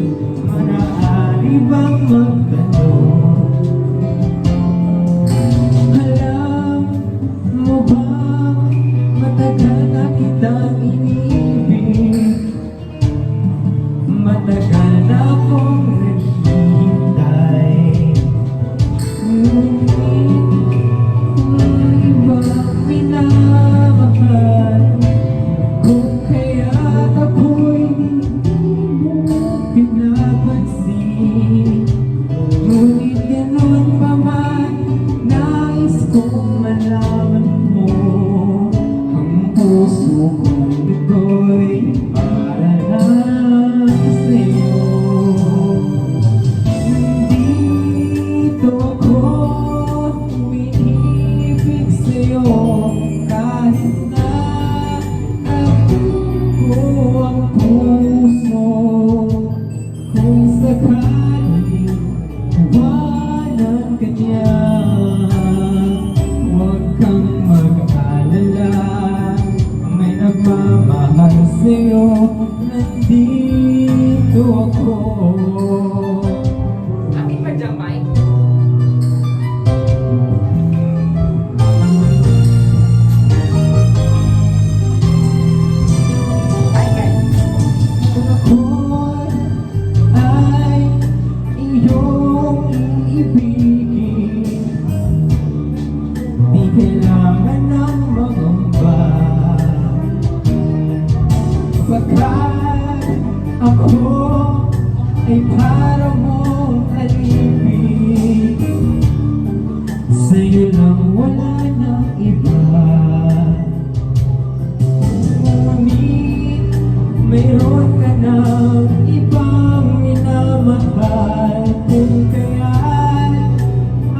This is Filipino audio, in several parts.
Maaari bang magtanong, alam mo bang matagal na kitang iniibig, matagal na akong naghihintay, ngunit ibang minamahal, kung kaya't ako'y pinapansin. Ngunit ganun pa man, nais kong malaman mo, ang puso kong ito'y para lang sa'yo. Nandito ako, umiibig sa'yo, kahit na nabuko ang puso. Kung sakaling iwanan ka niya, huwag kang mag-alala, may nagmamahal sa'yo, nandito ako. Aking pajamay? Ay, guys. Kung ako'y ay iyong iibigin, di kailangan ng mangamba, pagkat ako ay para mong alipin. Sa'yo lang, wala nang iba. Ngunit mayroon ka ng ibang minamahal, kung kaya't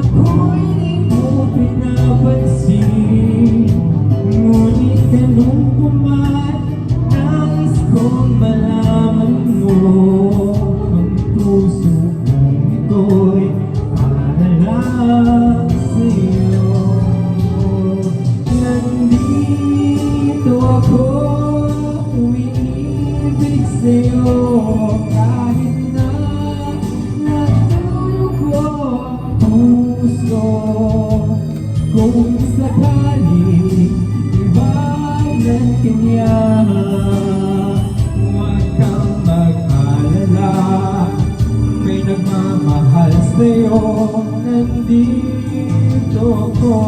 ako'y di mo pinapansin. Ngunit ganun puman, nais kong malaman mo, ang puso kong ito'y para lang sa'yo. Nandito ako, umiibig sa'yo, kahit na natulugo ang puso. Kung sakaling iwanan ka niya, huwag kang mag-alala, may nagmamahal sa'yo, nandito ako.